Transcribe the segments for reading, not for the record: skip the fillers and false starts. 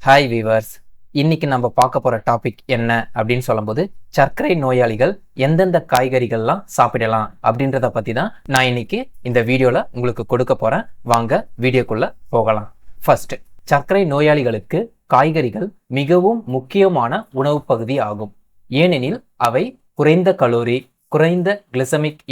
Hi viewers, இன்னைக்கு நம்ம பார்க்க போற டாபிக் என்ன அப்படின்னு சொல்லும்போது சர்க்கரை நோயாளிகள் எந்தெந்த காய்கறிகள்லாம் சாப்பிடலாம் அப்படின்றத பத்தி தான் நான் இன்னைக்கு இந்த வீடியோல உங்களுக்கு கொடுக்க போறேன். வாங்க வீடியோக்குள்ள போகலாம். ஃபர்ஸ்ட், சர்க்கரை நோயாளிகளுக்கு காய்கறிகள் மிகவும் முக்கியமான உணவு பகுதி ஆகும். ஏனெனில் அவை குறைந்த கலோரி, குறைந்த கிளைசமிக்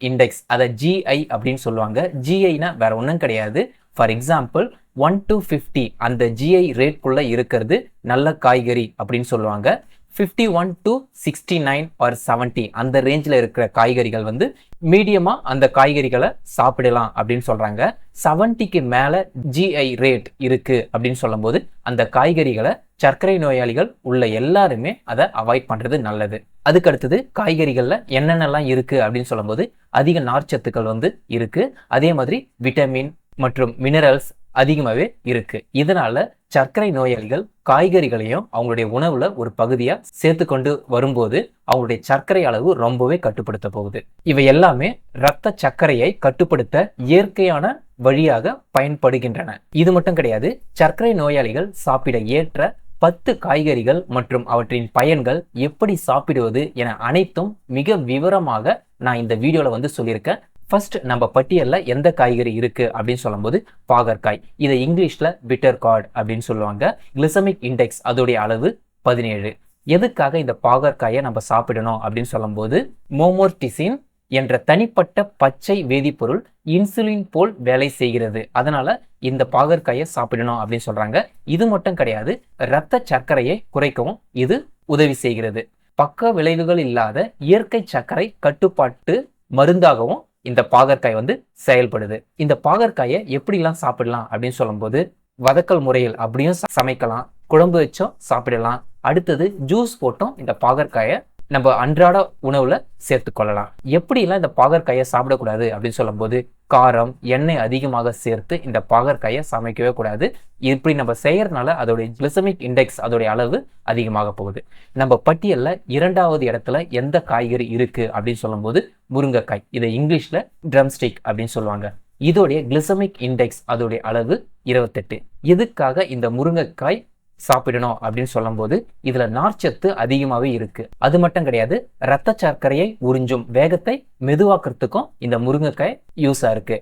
இண்டெக்ஸ் அதை ஜிஐ அப்படின்னு சொல்லுவாங்க. ஜிஐனா வேற ஒன்றும் கிடையாது. ஃபார் எக்ஸாம்பிள் 1 to 50 அந்த ஜிஐ ரேட்குள்ள இருக்கிறது நல்ல காய்கறி அப்படின்னு சொல்லுவாங்க. 51 to 69 or 70 அந்த ரேஞ்சில் இருக்கிற காய்கறிகள் வந்து மீடியமா அந்த காய்கறிகளை சாப்பிடலாம் அப்படின்னு சொல்றாங்க. 70க்கு மேல ஜிஐ ரேட் இருக்கு அப்படின்னு சொல்லும் போது அந்த காய்கறிகளை சர்க்கரை நோயாளிகள் உள்ள எல்லாருமே அதை அவாய்ட் பண்றது நல்லது. அதுக்கு அடுத்தது காய்கறிகள்ல என்னென்னலாம் இருக்கு அப்படின்னு சொல்லும்போது அதிக நார்ச்சத்துக்கள் வந்து இருக்கு. அதே மாதிரி விட்டமின் மற்றும் மினரல்ஸ் அதிகமாகவே இருக்கு. இதனால சர்க்கரை நோயாளிகள் காய்கறிகளையும் அவங்களுடைய உணவுல ஒரு பகுதியா சேர்த்து கொண்டு வரும்போது அவங்களுடைய சர்க்கரை அளவு ரொம்பவே கட்டுப்படுத்த போகுது. இவை எல்லாமே இரத்த சர்க்கரையை கட்டுப்படுத்த இயற்கையான வழியாக பயன்படுகின்றன. இது மட்டும் கிடையாது, சர்க்கரை நோயாளிகள் சாப்பிட ஏற்ற 10 காய்கறிகள் மற்றும் அவற்றின் பயன்கள் எப்படி சாப்பிடுவது என அனைத்தும் மிக விவரமாக நான் இந்த வீடியோல வந்து சொல்லியிருக்கேன். ஃபர்ஸ்ட், நம்ம பட்டியல்ல எந்த காய்கறி இருக்கு அப்படின்னு சொல்லும்போது பாகற்காய். இதை இங்கிலீஷ்ல பிட்டர் கார்ட் அப்படின்னு சொல்லுவாங்க. கிளைசமிக் இண்டெக்ஸ் அதோடைய அளவு 17. எதுக்காக இந்த பாகற்காயை நம்ம சாப்பிடணும் அப்படின்னு சொல்லும்போது மோமோர்டிசின் என்ற தனிப்பட்ட பச்சை வேதிப்பொருள் இன்சுலின் போல் வேலை செய்கிறது. அதனால இந்த பாகற்காயை சாப்பிடணும் அப்படின்னு சொல்றாங்க. இது மட்டும் கிடையாது, இரத்த சர்க்கரையை குறைக்கவும் இது உதவி செய்கிறது. பக்க விளைவுகள் இல்லாத இயற்கை சர்க்கரை கட்டுப்பாட்டு மருந்தாகவும் இந்த பாகற்காய் வந்து செயல்படுது. இந்த பாகற்காயை எப்படிலாம் சாப்பிடலாம் அப்படின்னு சொல்லும்போது வதக்கல் முறையில் அப்படியும் சமைக்கலாம், குழம்பு வச்சும் சாப்பிடலாம். அடுத்தது ஜூஸ் போட்டும் இந்த பாகற்காயை நம்ம அன்றாட உணவுல சேர்த்து கொள்ளலாம். எப்படிலாம் இந்த பாகற்காயை சாப்பிடக்கூடாது அப்படின்னு சொல்லும்போது காரம், எண்ணெய் அதிகமாக சேர்த்து இந்த பாகற்காயை சமைக்கவே கூடாது. இப்படி நம்ம செய்யறதுனால அதோடைய கிளைசமிக் இண்டெக்ஸ் அதோடைய அளவு அதிகமாக போகுது. நம்ம பட்டியல்ல 2வது இடத்துல எந்த காய்கறி இருக்கு அப்படின்னு சொல்லும்போது முருங்கைக்காய். இதை இங்கிலீஷ்ல ட்ரம்ஸ்டிக் அப்படின்னு சொல்லுவாங்க. இதோடைய கிளைசமிக் இண்டெக்ஸ் அதோடைய அளவு 28. எதுக்காக இந்த முருங்கைக்காய் சாப்பிடணும் அப்படின்னு சொல்லும் போது இதுல நார்ச்சத்து அதிகமாவே இருக்கு. அது மட்டும் கிடையாது, இரத்த சர்க்கரையை உறிஞ்சும் வேகத்தை மெதுவாக்குறதுக்கும் இந்த முருங்கைக்காய் யூஸா இருக்கு.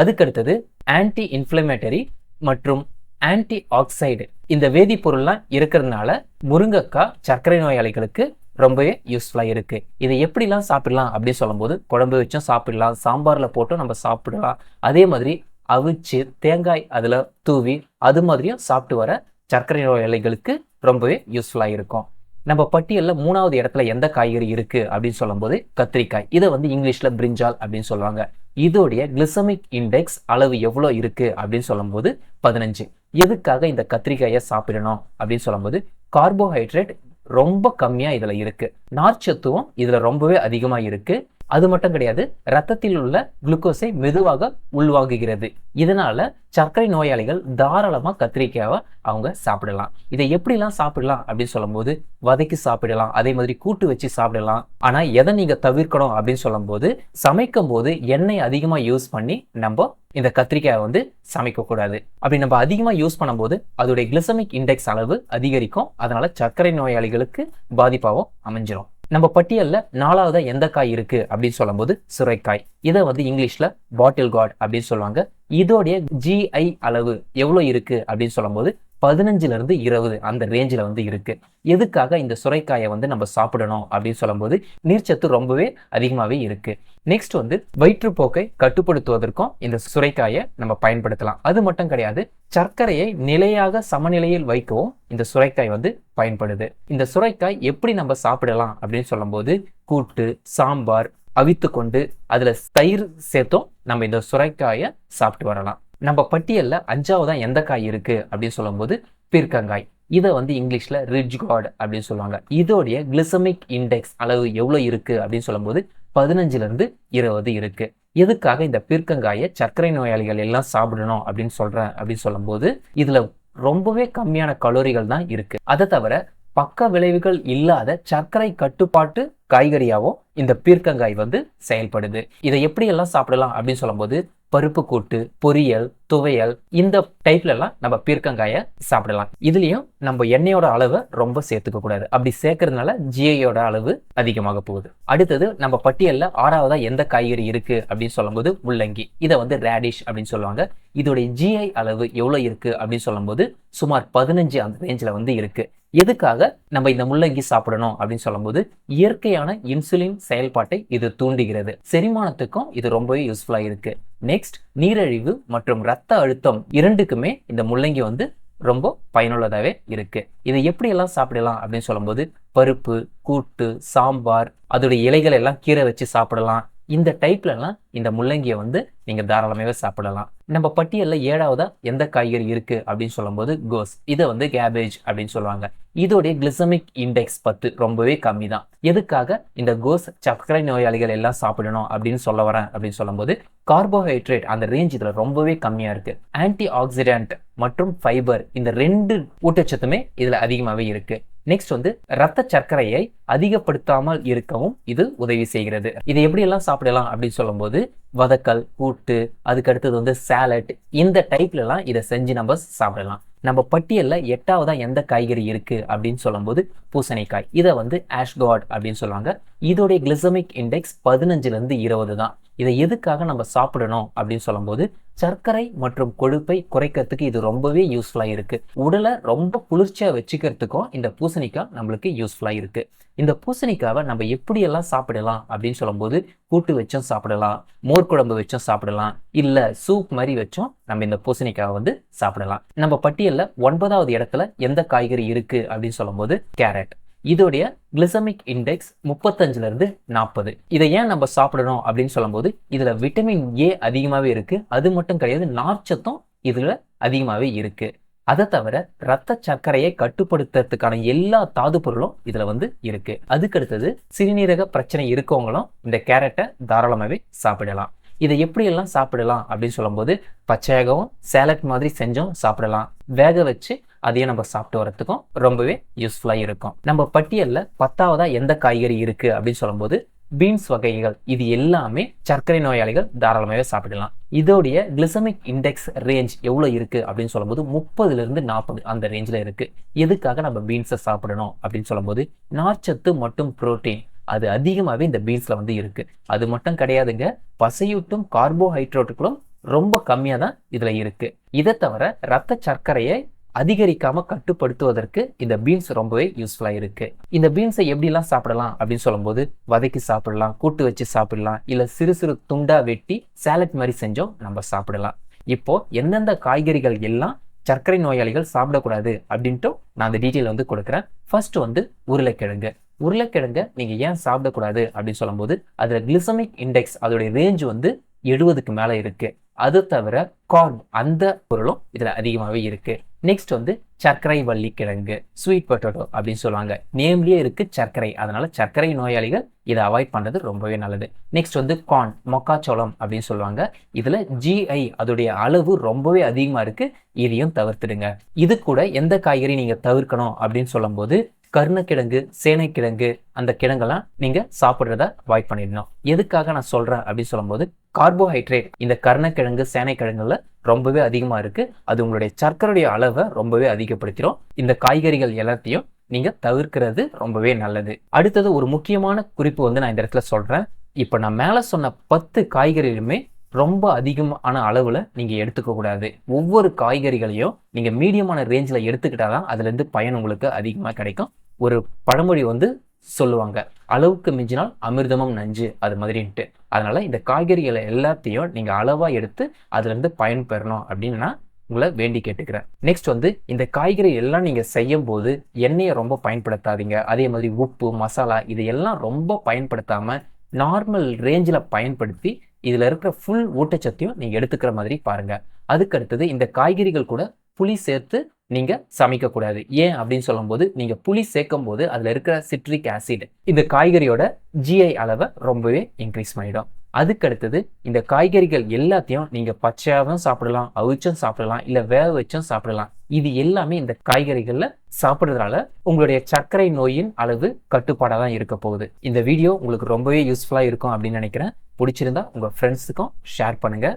அதுக்கடுத்தது ஆன்டி இன்ஃப்ளமேட்டரி மற்றும் ஆன்டி ஆக்சைடு இந்த வேதிப்பொருள்லாம் இருக்கிறதுனால முருங்கைக்காய் சர்க்கரை நோயாளிகளுக்கு ரொம்பவே யூஸ்ஃபுல்லா இருக்கு. இதை எப்படிலாம் சாப்பிடலாம் அப்படின்னு சொல்லும்போது குழம்பு வச்சும் சாப்பிடலாம், சாம்பார்ல போட்டும் நம்ம சாப்பிடலாம். அதே மாதிரி அவிச்சு தேங்காய் அதுல தூவி அது மாதிரியும் சாப்பிட்டு வர சர்க்கரை நோயாளிகளுக்கு ரொம்பவே யூஸ்ஃபுல்லா இருக்கும். நம்ம பட்டியல்ல 3வது இடத்துல எந்த காய்கறி இருக்கு அப்படின்னு சொல்லும்போது கத்திரிக்காய். இதை வந்து இங்கிலீஷ்ல பிரிஞ்சால் அப்படின்னு சொல்லுவாங்க. இதோடைய கிளைசமிக் இண்டெக்ஸ் அளவு எவ்வளவு இருக்கு அப்படின்னு சொல்லும்போது 15. எதுக்காக இந்த கத்திரிக்காயை சாப்பிடணும் அப்படின்னு சொல்லும்போது கார்போஹைட்ரேட் ரொம்ப கம்மியா இதுல இருக்கு, நார்ச்சத்துவம் இதுல ரொம்பவே அதிகமா இருக்கு. அது மட்டும் கிடையாது, ரத்தத்தில் உள்ள குளுக்கோஸை மெதுவாக உள்வாங்குகிறது. இதனால சர்க்கரை நோயாளிகள் தாராளமா கத்திரிக்காயை அவங்க சாப்பிடலாம். இதை எப்படிலாம் சாப்பிடலாம் அப்படின்னு சொல்லும்போது வதக்கி சாப்பிடலாம், அதே மாதிரி கூட்டு வச்சு சாப்பிடலாம். ஆனா எதை நீங்க தவிர்க்கணும் அப்படின்னு சொல்லும் போது சமைக்கும் போது எண்ணெய் அதிகமா யூஸ் பண்ணி நம்ம இந்த கத்திரிக்காயை வந்து சமைக்க கூடாது. அப்படி நம்ம அதிகமா யூஸ் பண்ணும்போது அதோடைய கிளைசமிக் இண்டெக்ஸ் அளவு அதிகரிக்கும். அதனால சர்க்கரை நோயாளிகளுக்கு பாதிப்பாகவும் அமைஞ்சிடும். நம்ம பட்டியல்ல 4வது எந்த காய் இருக்கு அப்படின்னு சொல்லும்போது சுரைக்காய். இதை வந்து இங்கிலீஷ்ல பாட்டில் கார்ட் அப்படின்னு சொல்லுவாங்க. இதோடைய ஜிஐ அளவு எவ்வளவு இருக்கு அப்படின்னு சொல்லும்போது 15ல இருந்து 20 அந்த ரேஞ்சில் வந்து இருக்கு. எதுக்காக இந்த சுரைக்காயை வந்து நம்ம சாப்பிடணும் அப்படின்னு சொல்லும்போது நீர்ச்சத்து ரொம்பவே அதிகமாகவே இருக்கு. நெக்ஸ்ட் வந்து வயிற்றுப்போக்கை கட்டுப்படுத்துவதற்கும் இந்த சுரைக்காயை நம்ம பயன்படுத்தலாம். அது மட்டும் கிடையாது, சர்க்கரையை நிலையாக சமநிலையில் வைக்கவும் இந்த சுரைக்காய் வந்து பயன்படுது. இந்த சுரைக்காய் எப்படி நம்ம சாப்பிடலாம் அப்படின்னு சொல்லும்போது கூட்டு, சாம்பார் அவித்து கொண்டு அதுல தயிர் சேர்த்தும் நம்ம இந்த சுரைக்காயை சாப்பிட்டு வரலாம். நம்ம பட்டியல்ல 5வதா எந்த காய் இருக்கு அப்படின்னு சொல்லும்போது பீர்க்கங்காய். இதை வந்து இங்கிலீஷ்ல ரிட்ஜ் கார்ட் அப்படின்னு சொல்லுவாங்க. இதோடைய கிளைசமிக் இண்டெக்ஸ் அளவு எவ்வளவு இருக்கு அப்படின்னு சொல்லும்போது 15ல இருந்து 20 இருக்கு. எதுக்காக இந்த பீர்க்கங்காயை சர்க்கரை நோயாளிகள் எல்லாம் சாப்பிடணும் அப்படின்னு சொல்றேன் அப்படின்னு சொல்லும்போது இதுல ரொம்பவே கம்மியான கலோரிகள் தான் இருக்கு. அதை தவிர பக்க விளைவுகள் இல்லாத சர்க்கரை கட்டுப்பாட்டு காய்கறியாகவும் இந்த பீர்க்கங்காய் வந்து செயல்படுது. இதை எப்படி எல்லாம் சாப்பிடலாம் அப்படின்னு சொல்லும்போது பருப்பு கூட்டு, பொரியல், துவையல் இந்த டைப்ல எல்லாம் நம்ம பீர்க்கங்காயை சாப்பிடலாம். இதுலயும் நம்ம எண்ணெயோட அளவை ரொம்ப சேர்த்துக்க கூடாது. அப்படி சேர்க்கறதுனால ஜிஐயோட அளவு அதிகமாக போகுது. அடுத்தது நம்ம பட்டியல்ல 6வதா எந்த காய்கறி இருக்கு அப்படின்னு சொல்லும்போது முள்ளங்கி. இதை வந்து ரேடிஷ் அப்படின்னு சொல்லுவாங்க. இதோடைய ஜிஐ அளவு எவ்வளவு இருக்கு அப்படின்னு சொல்லும்போது சுமார் 15 அந்த ரேஞ்சில் வந்து இருக்கு. எதுக்காக நம்ம இந்த முள்ளங்கி சாப்பிடணும் அப்படின்னு சொல்லும்போது இயற்கையான இன்சுலின் செயல்பாட்டை இது தூண்டுகிறது. செரிமானத்துக்கும் இது ரொம்பவே யூஸ்ஃபுல்லா இருக்கு. நெக்ஸ்ட், நீரிழிவு மற்றும் ரத்த அழுத்தம் இரண்டுக்குமே இந்த முள்ளங்கி வந்து ரொம்ப பயனுள்ளதாகவே இருக்கு. இதை எப்படி எல்லாம் சாப்பிடலாம் அப்படின்னு சொல்லும்போது பருப்பு, கூட்டு, சாம்பார், அதோடைய இலைகள் எல்லாம் கீரை வச்சு சாப்பிடலாம். இந்த டைப்ல எல்லாம் இந்த முள்ளங்கியை வந்து நீங்க தாராளமாகவே சாப்பிடலாம். நம்ம பட்டியல்ல 7வதா எந்த காய்கறி இருக்கு அப்படின்னு சொல்லும்போது கோஸ். இதை வந்து கேபேஜ் அப்படின்னு சொல்லுவாங்க. இதோடைய கிளிசமிக் இண்டெக்ஸ் 10 ரொம்பவே கம்மி தான். எதுக்காக இந்த கோஸ் சர்க்கரை நோயாளிகள் எல்லாம் சாப்பிடணும் அப்படின்னு சொல்ல வரேன் அப்படின்னு சொல்லும்போது கார்போஹைட்ரேட் அந்த ரேஞ்ச் இதுல ரொம்பவே கம்மியா இருக்கு. ஆன்டி ஆக்சிடென்ட் மற்றும் ஃபைபர் இந்த 2 ஊட்டச்சத்துமே இதுல அதிகமாகவே இருக்கு. நெக்ஸ்ட் வந்து ரத்த சர்க்கரையை அதிகப்படுத்தாமல் இருக்கவும் இது உதவி செய்கிறது. இதை எப்படி எல்லாம் சாப்பிடலாம் அப்படின்னு சொல்லும்போது வதக்கல், கூட்டு, அதுக்கு அடுத்தது வந்து சாலட் இந்த டைப்ல எல்லாம் இதை செஞ்சு நம்ம சாப்பிடலாம். நம்ம பட்டியல்ல 8வதா எந்த காய்கறி இருக்கு அப்படின்னு சொல்லும்போது பூசணிக்காய். இதை வந்து ஆஷ்கார்ட் அப்படின்னு சொல்லுவாங்க. இதோடைய கிளிசமிக் இண்டெக்ஸ் 15ல இருந்து 20 தான். இதை எதுக்காக நம்ம சாப்பிடணும் அப்படின்னு சொல்லும்போது சர்க்கரை மற்றும் கொழுப்பை குறைக்கிறதுக்கு இது ரொம்பவே யூஸ்ஃபுல்லா இருக்கு. உடலை ரொம்ப குளிர்ச்சியா வச்சுக்கிறதுக்கும் இந்த பூசணிக்காய் நம்மளுக்கு யூஸ்ஃபுல்லா இருக்கு. இந்த பூசணிக்காவை நம்ம எப்படியெல்லாம் சாப்பிடலாம் அப்படின்னு சொல்லும்போது கூட்டு வச்சும் சாப்பிடலாம், மோர் குழம்பு வச்சும் சாப்பிடலாம், இல்ல சூப் மாதிரி வச்சும் நம்ம இந்த பூசணிக்காவை வந்து சாப்பிடலாம். நம்ம பட்டியல்ல 9வது இடத்துல எந்த காய்கறி இருக்கு அப்படின்னு சொல்லும்போது கேரட். இதோடைய கிளிசமிக் இண்டெக்ஸ் 35ல இருந்து 40. இதை ஏன் நம்ம சாப்பிடணும் அப்படின்னு சொல்லும்போது இதுல விட்டமின் ஏ அதிகமாவே இருக்கு. அது மட்டும் கிடையாது, நார்ச்சத்தும் இதுல அதிகமாவே இருக்கு. அதை தவிர ரத்த சர்க்கரையை கட்டுப்படுத்துறதுக்கான எல்லா தாது பொருளும் இதுல வந்து இருக்கு. அதுக்கு அடுத்தது சிறுநீரக பிரச்சனை இருக்கவங்களும் இந்த கேரட்டை தாராளமாகவே சாப்பிடலாம். இதை எப்படி எல்லாம் சாப்பிடலாம் அப்படின்னு சொல்லும்போது பச்சையாகவும் சேலட் மாதிரி செஞ்சும் சாப்பிடலாம். வேக வச்சு அதையும் நம்ம சாப்பிட்டு வரத்துக்கும் ரொம்பவே யூஸ்ஃபுல்லா இருக்கும். நம்ம பட்டியல்ல 10வதா எந்த காய்கறி இருக்கு அப்படின்னு சொல்லும்போது பீன்ஸ் வகைகள். இது எல்லாமே சர்க்கரை நோயாளிகள் தாராளமாகவே சாப்பிடலாம். இதோடைய கிளிசமிக் இண்டெக்ஸ் ரேஞ்ச் எவ்வளவு இருக்கு அப்படின்னு சொல்லும்போது 30ல இருந்து 40 அந்த ரேஞ்சில் இருக்கு. எதுக்காக நம்ம பீன்ஸை சாப்பிடணும் அப்படின்னு சொல்லும்போது நார்ச்சத்து மற்றும் புரோட்டீன் அது அதிகமாகவே இந்த பீன்ஸ்ல வந்து இருக்கு. அது மட்டும் கிடையாதுங்க, பசையூட்டும் கார்போஹைட்ரேட்டுகளும் ரொம்ப கம்மியா தான் இதுல இருக்கு. இதை தவிர ரத்த சர்க்கரையை அதிகரிக்காம கட்டுப்படுத்துவதற்கு இந்த பீன்ஸ் ரொம்பவே யூஸ்ஃபுல்லா இருக்கு. இந்த பீன்ஸை எப்படிலாம் சாப்பிடலாம் அப்படின்னு சொல்லும்போது வதக்கி சாப்பிடலாம், கூட்டு வச்சு சாப்பிடலாம், இல்ல சிறு சிறு துண்டா வெட்டி சாலட் மாதிரி செஞ்சோம் நம்ம சாப்பிடலாம். இப்போ எந்தெந்த காய்கறிகள் எல்லாம் சர்க்கரை நோயாளிகள் சாப்பிடக்கூடாது அப்படின்ட்டு நான் அந்த டீட்டெயில் வந்து கொடுக்குறேன். ஃபர்ஸ்ட் வந்து உருளைக்கிழங்கு. உருளைக்கிழங்கை நீங்க ஏன் சாப்பிடக்கூடாது அப்படின்னு சொல்லும்போது அதுல கிளிசமிக் இண்டெக்ஸ் அதோடைய ரேஞ்ச் வந்து 70க்கு மேல இருக்கு. அது தவிர கார்ன் அந்த பொருளும் இதுல அதிகமாகவே இருக்கு. நெக்ஸ்ட் வந்து சர்க்கரை வள்ளி கிழங்கு, ஸ்வீட் பொட்டேட்டோ அப்படின்னு சொல்லுவாங்க. நேம்லயே இருக்கு சர்க்கரை, அதனால சர்க்கரை நோயாளிகள் இதை அவாய்ட் பண்றது ரொம்பவே நல்லது. நெக்ஸ்ட் வந்து கார்ன், மக்காச்சோளம் அப்படின்னு சொல்லுவாங்க. இதுல ஜிஐ அதோடைய அளவு ரொம்பவே அதிகமா இருக்கு. இதையும் தவிர்த்துடுங்க. இது கூட எந்த காய்கறி நீங்க தவிர்க்கணும் அப்படின்னு சொல்லும் போது கருணக்கிழங்கு, சேனைக்கிழங்கு அந்த கிழங்கெல்லாம் நீங்க சாப்பிட்றத அவாய்ட் பண்ணிடணும். எதுக்காக நான் சொல்றேன் அப்படின்னு சொல்லும்போது கார்போஹைட்ரேட் இந்த கருணக்கிழங்கு, சேனைக்கிழங்குல ரொம்பவே அதிகமா இருக்கு. அது உங்களுடைய சர்க்கரையுடைய அளவை ரொம்பவே அதிகப்படுத்திடும். இந்த காய்கறிகள் எல்லாத்தையும் நீங்க தவிர்க்கிறது ரொம்பவே நல்லது. அடுத்தது ஒரு முக்கியமான குறிப்பு வந்து நான் இந்த இடத்துல சொல்றேன். இப்ப நான் மேல சொன்ன 10 காய்கறிகளுமே ரொம்ப அதிகமான அளவுல நீங்க எடுத்துக்க கூடாது. ஒவ்வொரு காய்கறிகளையும் நீங்க மீடியமான ரேஞ்சில எடுத்துக்கிட்டாதான் அதுல இருந்து பயன் உங்களுக்கு அதிகமா கிடைக்கும். ஒரு பழமொழி வந்து சொல்லுவாங்க, அளவுக்கு மிஞ்சினால் அமிர்தமும் நஞ்சு, அது மாதிரின்ட்டு. அதனால இந்த காய்கறிகளை எல்லாத்தையும் நீங்க அளவா எடுத்து அதுல இருந்து பயன் பெறணும் அப்படின்னு நான் உங்களை வேண்டி கேட்டுக்கிறேன். நெக்ஸ்ட் வந்து இந்த காய்கறி எல்லாம் நீங்க செய்யும் போது எண்ணெயை ரொம்ப பயன்படுத்தாதீங்க. அதே மாதிரி உப்பு, மசாலா இதையெல்லாம் ரொம்ப பயன்படுத்தாம நார்மல் ரேஞ்சில் பயன்படுத்தி இதுல இருக்கிற ஃபுல் ஊட்டச்சத்தையும் நீங்க எடுத்துக்கிற மாதிரி பாருங்க. அதுக்கு அடுத்தது இந்த காய்கறிகள் கூட புளி சேர்த்து நீங்க சமைக்க கூடாது. ஏன் அப்படின்னு சொல்லும் போது நீங்க புளி சேர்க்கும் போது அதுல இருக்கிற சிட்ரிக் ஆசிட் இந்த காய்கறியோட ஜிஐ அளவை ரொம்பவே இன்க்ரீஸ் பண்ணிடும். அதுக்கு அடுத்தது இந்த காய்கறிகள் எல்லாத்தையும் நீங்க பச்சையாகவும் சாப்பிடலாம், அவிச்சும் சாப்பிடலாம், இல்ல வேக வச்சும் சாப்பிடலாம். இது எல்லாமே இந்த காய்கறிகள்ல சாப்பிட்றதுனால உங்களுடைய சர்க்கரை நோயின் அளவு கட்டுப்பாடாக தான் இருக்க போகுது. இந்த வீடியோ உங்களுக்கு ரொம்பவே யூஸ்ஃபுல்லாக இருக்கும் அப்படின்னு நினைக்கிறேன். பிடிச்சிருந்தா உங்க ஃப்ரெண்ட்ஸுக்கும் ஷேர் பண்ணுங்க.